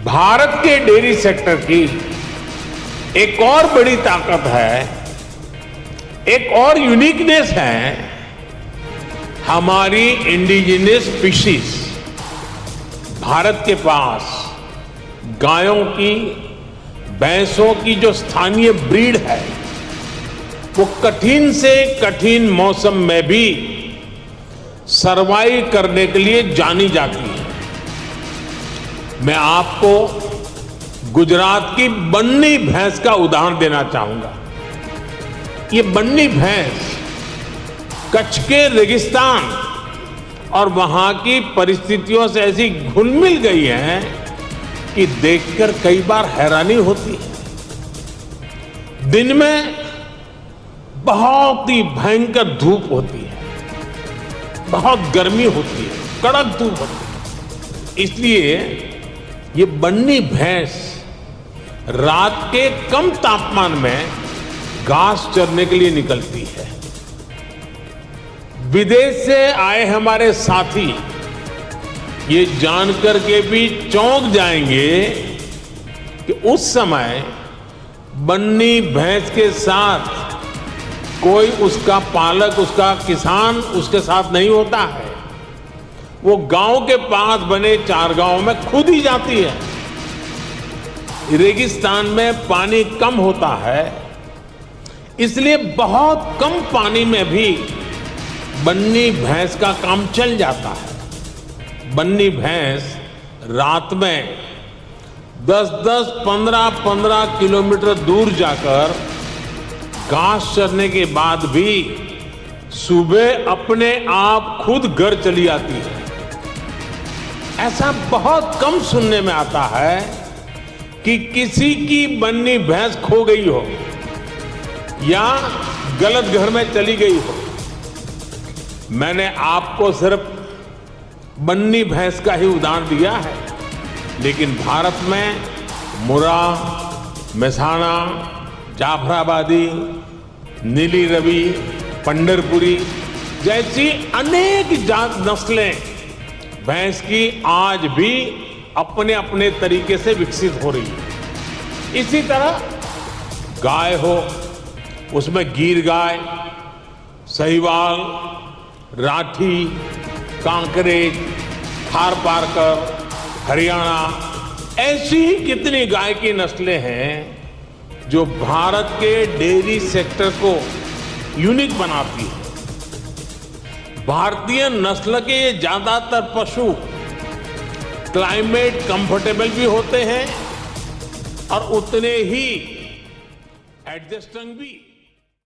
भारत के dairy sector की एक और बड़ी ताकत है, एक और यूनिकनेस है हमारी इंडिजिनस स्पीशीज। भारत के पास गायों की, भैंसों की जो स्थानीय ब्रीड है वो कठिन से कठिन मौसम में भी सरवाइव करने के लिए जानी जाती है। मैं आपको गुजरात की बन्नी भैंस का उदाहरण देना चाहूंगा। ये बन्नी भैंस कच्छ के रेगिस्तान और वहां की परिस्थितियों से ऐसी घुल मिल गई है कि देखकर कई बार हैरानी होती है। दिन में बहुत ही भयंकर धूप होती है, बहुत गर्मी होती है, कड़क धूप होती है। इसलिए ये बन्नी भैंस रात के कम तापमान में घास चरने के लिए निकलती है। विदेश से आए हमारे साथी ये जानकर के भी चौंक जाएंगे कि उस समय बन्नी भैंस के साथ कोई उसका पालक, उसका किसान उसके साथ नहीं होता है। वो गांव के पास बने चारगांव में खुद ही जाती है। रेगिस्तान में पानी कम होता है, इसलिए बहुत कम पानी में भी बन्नी भैंस का काम चल जाता है। बन्नी भैंस रात में 10-10, 15-15 किलोमीटर दूर जाकर घास चरने के बाद भी सुबह अपने आप खुद घर चली आती है। ऐसा बहुत कम सुनने में आता है कि किसी की बन्नी भैंस खो गई हो या गलत घर में चली गई हो। मैंने आपको सिर्फ बन्नी भैंस का ही उदाहरण दिया है, लेकिन भारत में मुर्रा, मेहसाणा, जाफराबादी, नीली रवि, पंढरपुरी जैसी अनेक जात नस्लें भैंस की आज भी अपने अपने तरीके से विकसित हो रही है। इसी तरह गाय हो, उसमें गीर गाय, साहिवाल, राठी, कांकरेज, थारपारकर, हरियाणा, ऐसी कितनी गाय की नस्लें हैं जो भारत के डेयरी सेक्टर को यूनिक बनाती है। भारतीय नस्ल के ये ज्यादातर पशु क्लाइमेट कंफर्टेबल भी होते हैं और उतने ही एडजस्टिंग भी।